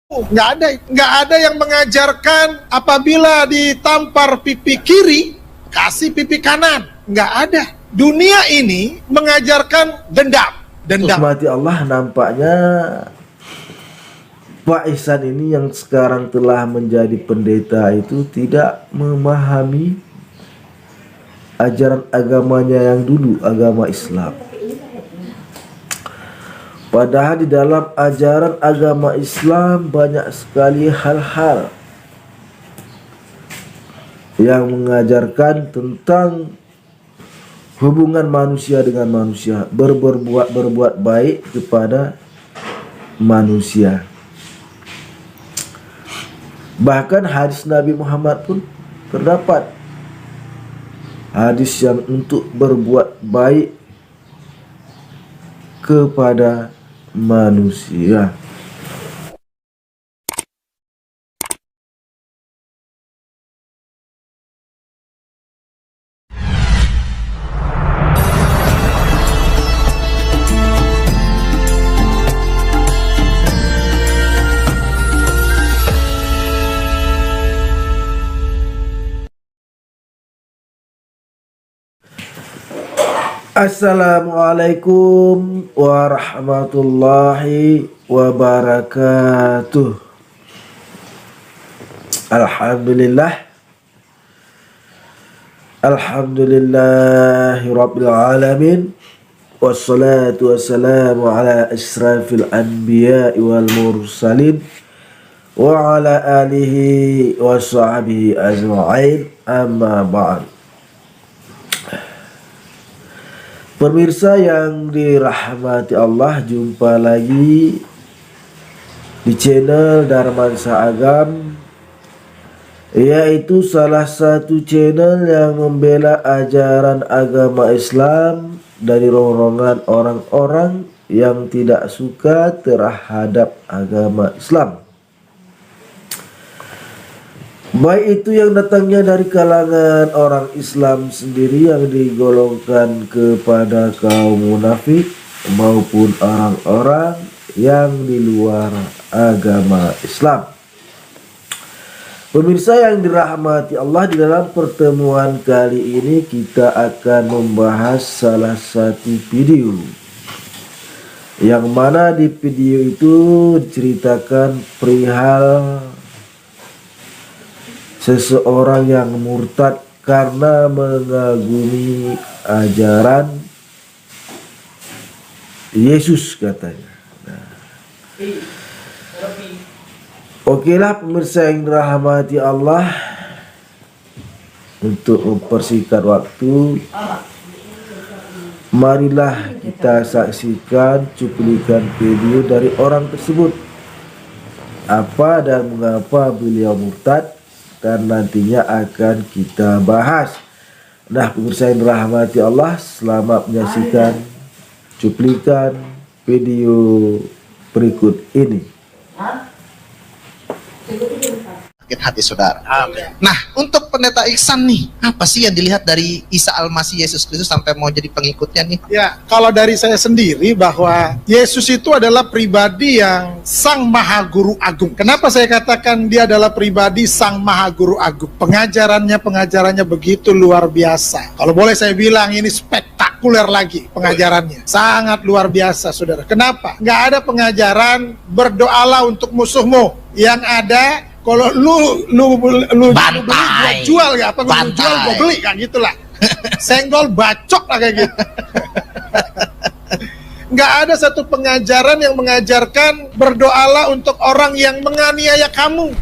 Nggak ada yang mengajarkan apabila ditampar pipi kiri, kasih pipi kanan. Nggak ada. Dunia ini mengajarkan dendam. Mati Allah, nampaknya Pak Ihsan ini yang sekarang telah menjadi pendeta itu tidak memahami ajaran agamanya yang dulu, agama Islam. Padahal di dalam ajaran agama Islam banyak sekali hal-hal yang mengajarkan tentang hubungan manusia dengan manusia, berbuat baik kepada manusia. Bahkan hadis Nabi Muhammad pun terdapat hadis yang untuk berbuat baik kepada manusia. Assalamualaikum warahmatullahi wabarakatuh. Alhamdulillahi rabbil alamin, wassalatu wassalamu ala asrafil anbiya'i wal mursalin wa ala alihi wa sahbihi ajma'in, amma ba'd. Pemirsa yang dirahmati Allah, jumpa lagi di channel Darmansa Agam, yaitu salah satu channel yang membela ajaran agama Islam dari ronrongan orang-orang yang tidak suka terhadap agama Islam, baik itu yang datangnya dari kalangan orang Islam sendiri yang digolongkan kepada kaum munafik, maupun orang-orang yang di luar agama Islam. Pemirsa yang dirahmati Allah, di dalam pertemuan kali ini kita akan membahas salah satu video, yang mana di video itu diceritakan perihal seseorang yang murtad karena mengagumi ajaran Yesus, katanya. Okelah pemirsa yang dirahmati Allah, untuk mempersingkat waktu, marilah kita saksikan cuplikan video dari orang tersebut, apa dan mengapa beliau murtad, dan nantinya akan kita bahas. Nah, pemirsa yang dirahmati Allah, selamat menyaksikan cuplikan video berikut ini. Sakit hati saudara. Amin. Nah, untuk pendeta Ihsan nih, apa sih yang dilihat dari Isa Al-Masih Yesus Kristus sampai mau jadi pengikutnya nih? Ya, kalau dari saya sendiri, bahwa Yesus itu adalah pribadi yang Sang Maha Guru Agung. Kenapa saya katakan dia adalah pribadi Sang Maha Guru Agung? Pengajarannya begitu luar biasa. Kalau boleh saya bilang, ini spektakuler lagi pengajarannya. Sangat luar biasa, saudara. Kenapa? Nggak ada pengajaran berdoalah untuk musuhmu. Yang ada, kalau lu beli, gua jual ya, apa gua jual gua beli, kan gitulah. Senggol bacok lah kayak gitu. Nggak ada satu pengajaran yang mengajarkan berdoalah untuk orang yang menganiaya kamu,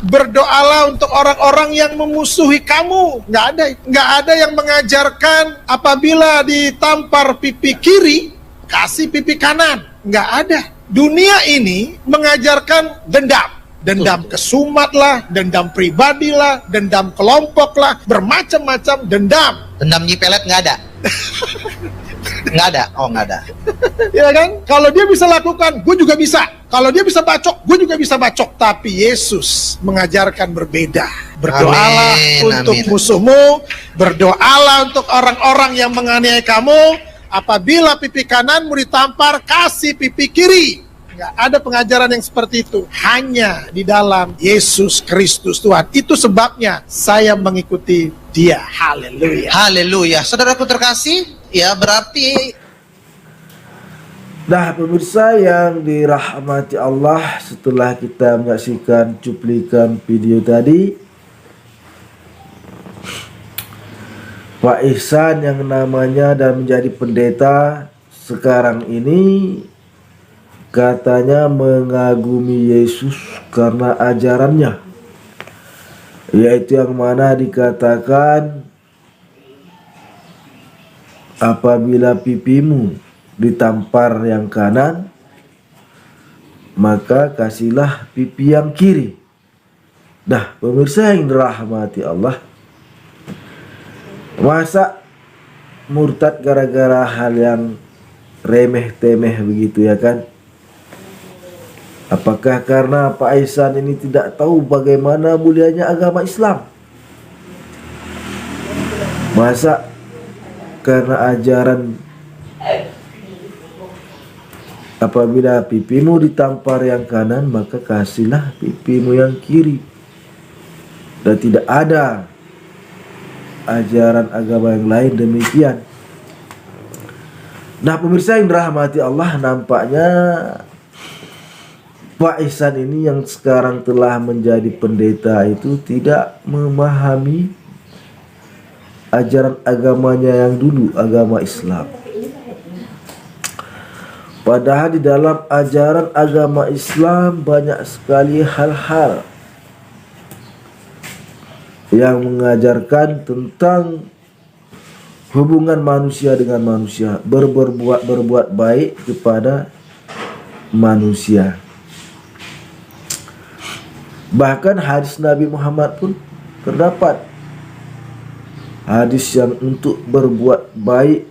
berdoalah untuk orang-orang yang memusuhi kamu. Nggak ada yang mengajarkan apabila ditampar pipi kiri, kasih pipi kanan. Nggak ada. Dunia ini mengajarkan dendam kesumat lah, dendam pribadi lah, dendam kelompok lah, bermacam-macam dendam. Dendam nyipelet nggak ada? Nggak ada? Oh, nggak ada. Ya kan? Kalau dia bisa lakukan, gue juga bisa. Kalau dia bisa bacok, gue juga bisa bacok. Tapi Yesus mengajarkan berbeda. Berdoalah untuk musuhmu, berdoalah untuk orang-orang yang menganiaya kamu. Apabila pipi kananmu ditampar, kasih pipi kiri. Nggak ada pengajaran yang seperti itu. Hanya di dalam Yesus Kristus Tuhan. Itu sebabnya saya mengikuti Dia. Haleluya. Haleluya. Saudaraku terkasih, ya berarti Nah, pemirsa yang dirahmati Allah, setelah kita menyaksikan cuplikan video tadi, Pak Ihsan yang namanya dan menjadi pendeta sekarang ini katanya mengagumi Yesus karena ajarannya, yaitu yang mana dikatakan apabila pipimu ditampar yang kanan, maka kasihlah pipi yang kiri. Nah, pemirsa yang dirahmati Allah, masa murtad gara-gara hal yang remeh-temeh begitu ya kan? Apakah karena Pak Ihsan ini tidak tahu bagaimana mulianya agama Islam? Masa karena ajaran apabila pipimu ditampar yang kanan, maka kasihlah pipimu yang kiri. Dan tidak ada ajaran agama yang lain demikian. Nah, pemirsa yang dirahmati Allah, nampaknya Pak Ihsan ini yang sekarang telah menjadi pendeta itu tidak memahami ajaran agamanya yang dulu, agama Islam. Padahal di dalam ajaran agama Islam banyak sekali hal-hal yang mengajarkan tentang hubungan manusia dengan manusia, berbuat baik kepada manusia. Bahkan hadis Nabi Muhammad pun terdapat hadis yang untuk berbuat baik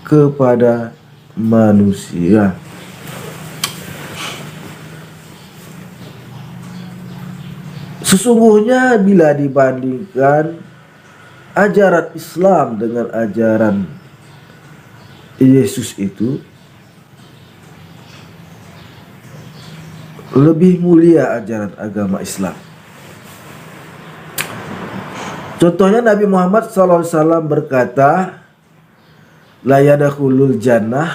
kepada manusia. Sesungguhnya bila dibandingkan ajaran Islam dengan ajaran Yesus itu lebih mulia ajaran agama Islam. Contohnya Nabi Muhammad SAW berkata, la yadkhulul jannah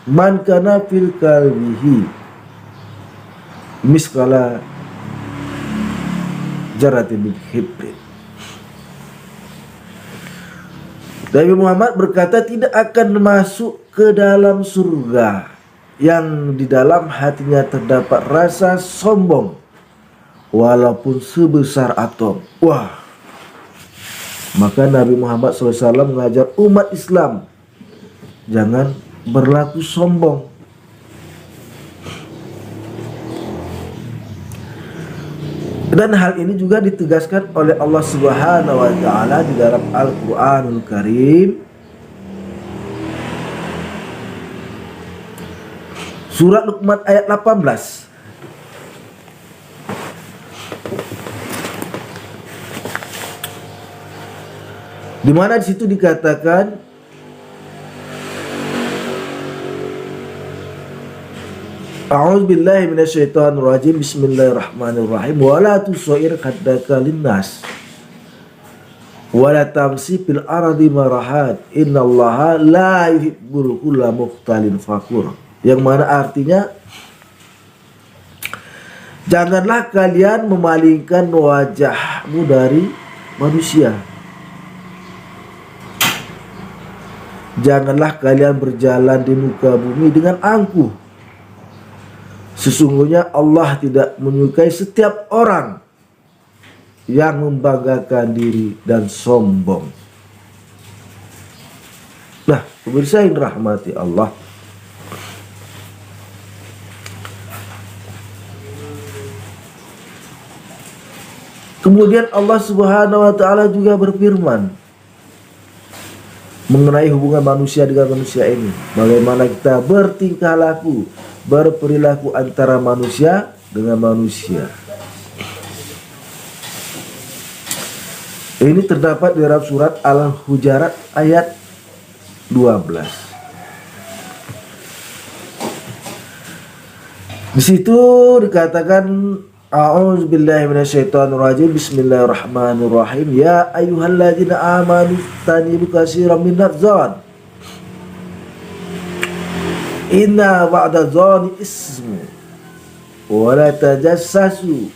man kana fil qalbihi miskala jaratin min hibrin. Nabi Muhammad berkata, tidak akan masuk ke dalam surga yang di dalam hatinya terdapat rasa sombong walaupun sebesar atom. Wah, maka Nabi Muhammad SAW mengajar umat Islam jangan berlaku sombong. Dan hal ini juga ditegaskan oleh Allah Subhanahu wa taala di dalam Al-Qur'anul Karim. Surat Luqman ayat 18. Di mana di situ dikatakan, a'udzu billahi minasyaitonir rajim, bismillahirrahmanirrahim, wala tusair khaddaka linnas wala tamsi fil ardi marahat innallaha la yuhibbul kulla mukhtalin fakur. Yang mana artinya, janganlah kalian memalingkan wajahmu dari manusia, janganlah kalian berjalan di muka bumi dengan angkuh. Sesungguhnya Allah tidak menyukai setiap orang yang membanggakan diri dan sombong. Nah, pemirsa yang dirahmati Allah, kemudian Allah Subhanahu wa taala juga berfirman mengenai hubungan manusia dengan manusia ini, bagaimana kita bertingkah laku, berperilaku antara manusia dengan manusia. Ini terdapat di dalam surat Al-Hujarat ayat 12. Di situ dikatakan A'udzubillahi minasyaitonirrajim. Bismillahirrahmanirrahim. Ya ayyuhalladzina amanu tanibu katsiran minadh dzan. Inna ba'da dzani ismu. Wa la tajassasu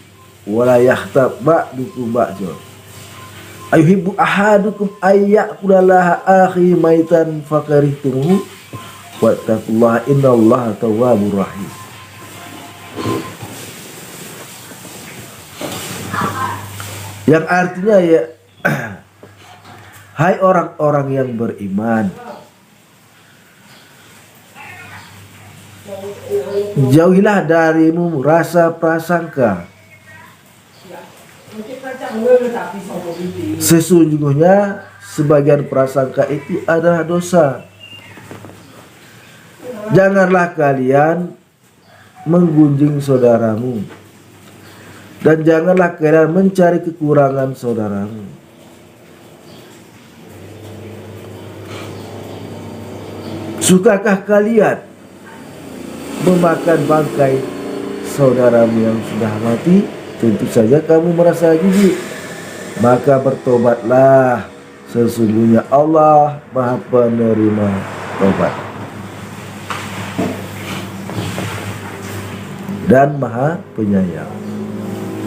wa la yaghtab ba'dukum ba'dhan. Ayuhibbu ahadukum ayyakula laha akhi maitan fakarihtumuhu wattaqullaha innallaha tawwabur rahim. Yang artinya ya, hai orang-orang yang beriman, jauhilah darimu rasa prasangka. Sesungguhnya sebagian prasangka itu adalah dosa. Janganlah kalian menggunjing saudaramu, dan janganlah kalian mencari kekurangan saudaramu. Sukakah kalian memakan bangkai saudaramu yang sudah mati? Tentu saja kamu merasa jijik. Maka bertobatlah, sesungguhnya Allah Maha Penerima Taubat dan Maha Penyayang.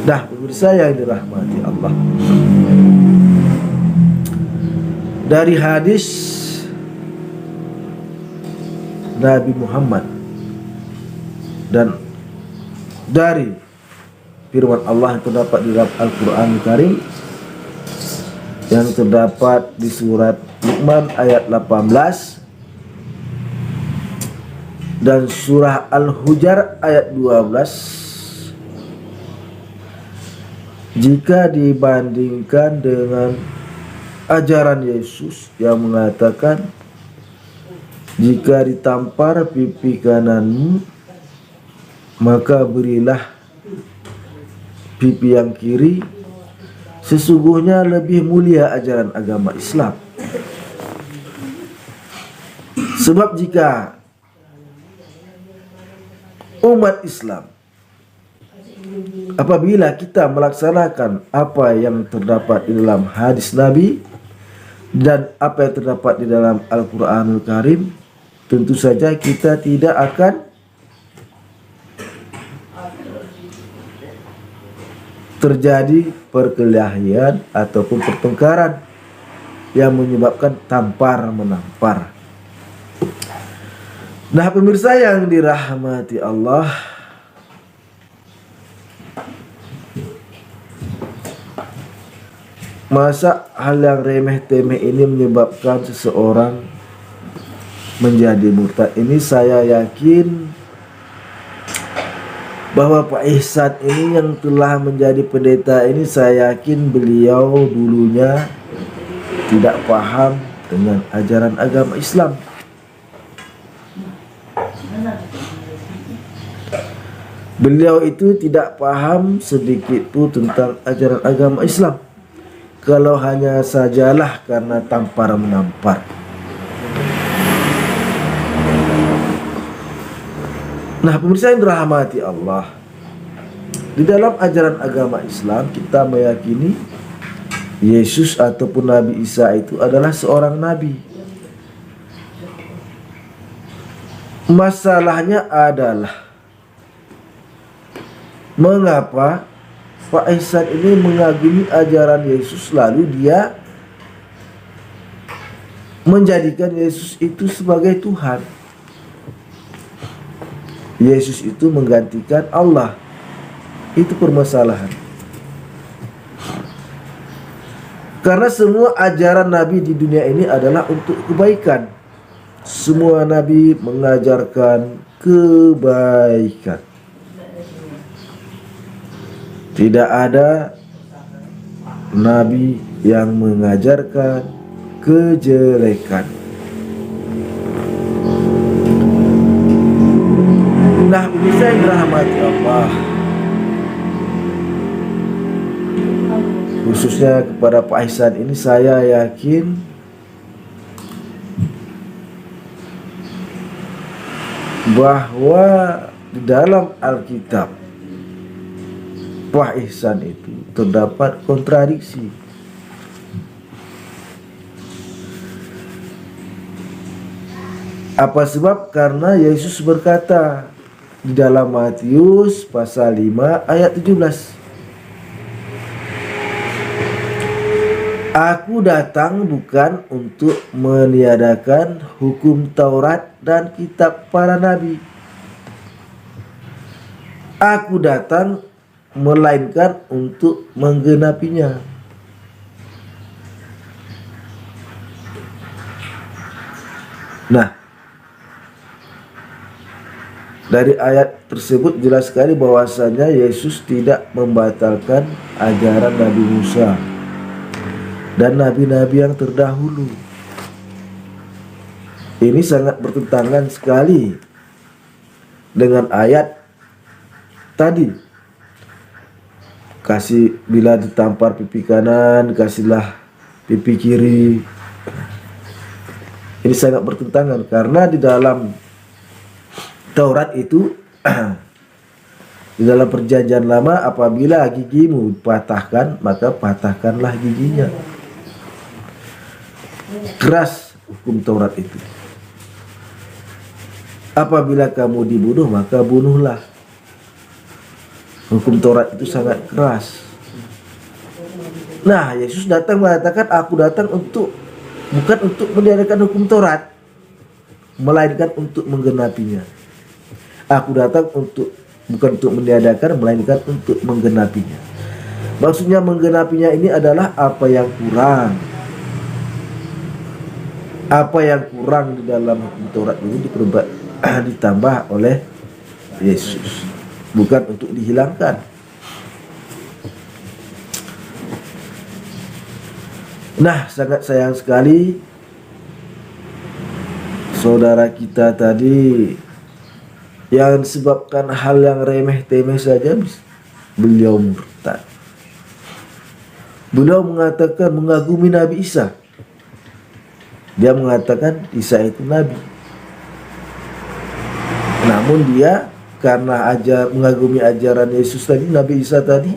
Dah, pemirsa yang dirahmati Allah, dari hadis Nabi Muhammad dan dari firman Allah yang terdapat di dalam Al-Quran Karim, yang terdapat di surat Luqman ayat 18 dan surah Al-Hujar ayat 12, jika dibandingkan dengan ajaran Yesus yang mengatakan, jika ditampar pipi kananmu, maka berilah pipi yang kiri, sesungguhnya lebih mulia ajaran agama Islam. Sebab jika umat Islam, apabila kita melaksanakan apa yang terdapat di dalam hadis Nabi dan apa yang terdapat di dalam Al-Quranul Karim, tentu saja kita tidak akan terjadi perkelahian ataupun pertengkaran yang menyebabkan tampar menampar. Nah, pemirsa yang dirahmati Allah, masa hal yang remeh-temeh ini menyebabkan seseorang menjadi murtad? Ini saya yakin bahwa Pak Ihsan ini yang telah menjadi pendeta ini, saya yakin beliau dulunya tidak paham dengan ajaran agama Islam. Beliau itu tidak paham sedikit pun tentang ajaran agama Islam, kalau hanya sajalah karena tampar menampar. Nah, pemirsa yang dirahmati Allah, di dalam ajaran agama Islam kita meyakini Yesus ataupun Nabi Isa itu adalah seorang nabi. Masalahnya adalah mengapa Pak Ihsan ini mengagumi ajaran Yesus, lalu dia menjadikan Yesus itu sebagai Tuhan. Yesus itu menggantikan Allah. Itu permasalahan. Karena semua ajaran Nabi di dunia ini adalah untuk kebaikan. Semua Nabi mengajarkan kebaikan. Tidak ada Nabi yang mengajarkan kejelekan. Nah, pemirsa yang dirahmati Allah, khususnya kepada Pak Ihsan ini, saya yakin bahwa di dalam Alkitab ihsan itu terdapat kontradiksi. Apa sebab? Karena Yesus berkata di dalam Matius pasal 5 ayat 17, Aku datang bukan untuk meniadakan hukum Taurat dan kitab para nabi. Aku datang melainkan untuk menggenapinya. Nah, dari ayat tersebut jelas sekali bahwasanya Yesus tidak membatalkan ajaran Nabi Musa dan nabi-nabi yang terdahulu. Ini sangat bertentangan sekali dengan ayat tadi. Kasih, bila ditampar pipi kanan, kasihlah pipi kiri. Ini sangat bertentangan karena di dalam Taurat itu di dalam perjanjian lama, apabila gigimu patahkan, maka patahkanlah giginya. Keras hukum Taurat itu. Apabila kamu dibunuh, maka bunuhlah. Hukum Taurat itu sangat keras. Nah, Yesus datang mengatakan, aku datang bukan untuk meniadakan hukum Taurat, melainkan untuk menggenapinya. Aku datang bukan untuk meniadakan, melainkan untuk menggenapinya. Maksudnya menggenapinya ini adalah apa yang kurang. Apa yang kurang di dalam hukum Taurat ini ditambah oleh Yesus, bukan untuk dihilangkan. Nah, sangat sayang sekali saudara kita tadi yang disebabkan hal yang remeh-temeh saja beliau murtad. Beliau mengatakan mengagumi Nabi Isa. Dia mengatakan Isa itu nabi. Namun dia karena mengagumi ajaran Yesus tadi, Nabi Isa tadi,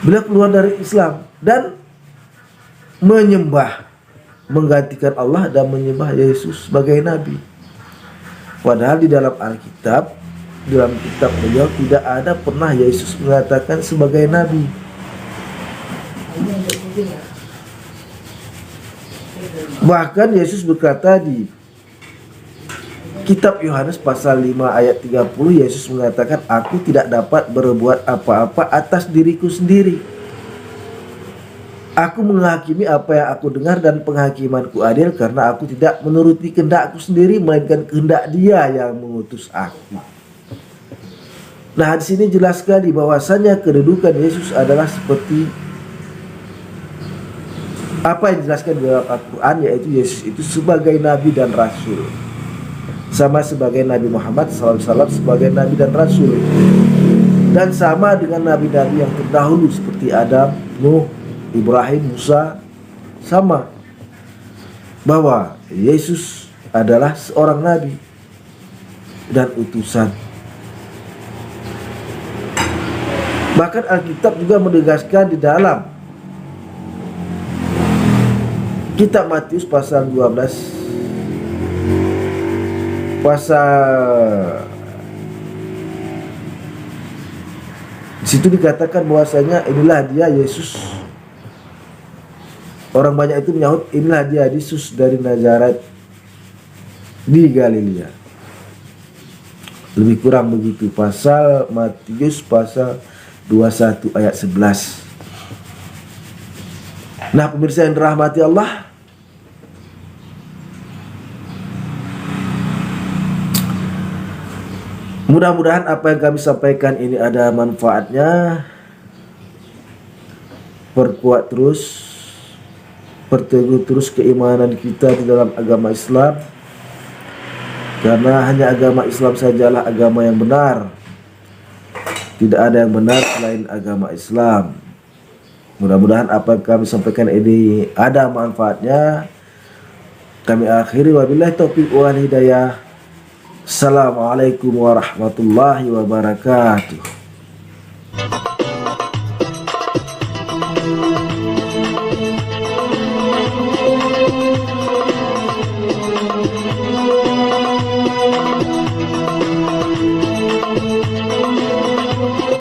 beliau keluar dari Islam dan menggantikan Allah dan menyembah Yesus sebagai nabi. Padahal di dalam Alkitab, dalam kitab beliau tidak ada pernah Yesus mengatakan sebagai nabi. Bahkan Yesus berkata di kitab Yohanes pasal 5 ayat 30, Yesus mengatakan, aku tidak dapat berbuat apa-apa atas diriku sendiri. Aku menghakimi apa yang aku dengar dan penghakimanku adil karena aku tidak menuruti kehendakku sendiri, melainkan kehendak Dia yang mengutus aku. Nah, di sini jelas sekali bahwasanya kedudukan Yesus adalah seperti apa yang dijelaskan di dalam Al-Quran, yaitu Yesus itu sebagai nabi dan rasul, sama sebagai Nabi Muhammad SAW sebagai nabi dan rasul, dan sama dengan nabi-nabi yang terdahulu seperti Adam, Nuh, Ibrahim, Musa. Sama bahwa Yesus adalah seorang nabi dan utusan. Bahkan Alkitab juga menegaskan di dalam kitab Matius pasal 12 di situ dikatakan bahwasanya inilah dia Yesus. Orang banyak itu menyahut, inilah dia Yesus dari Nazaret di Galilea. Lebih kurang begitu. Pasal Matius pasal 21 ayat 11. Nah, pemirsa yang dirahmati Allah, mudah-mudahan apa yang kami sampaikan ini ada manfaatnya. Perkuat terus, perteguh terus keimanan kita di dalam agama Islam, karena hanya agama Islam sajalah agama yang benar. Tidak ada yang benar selain agama Islam. Mudah-mudahan apa yang kami sampaikan ini ada manfaatnya. Kami akhiri, wabillahi taufiq wal hidayah. Assalamualaikum warahmatullahi wabarakatuh.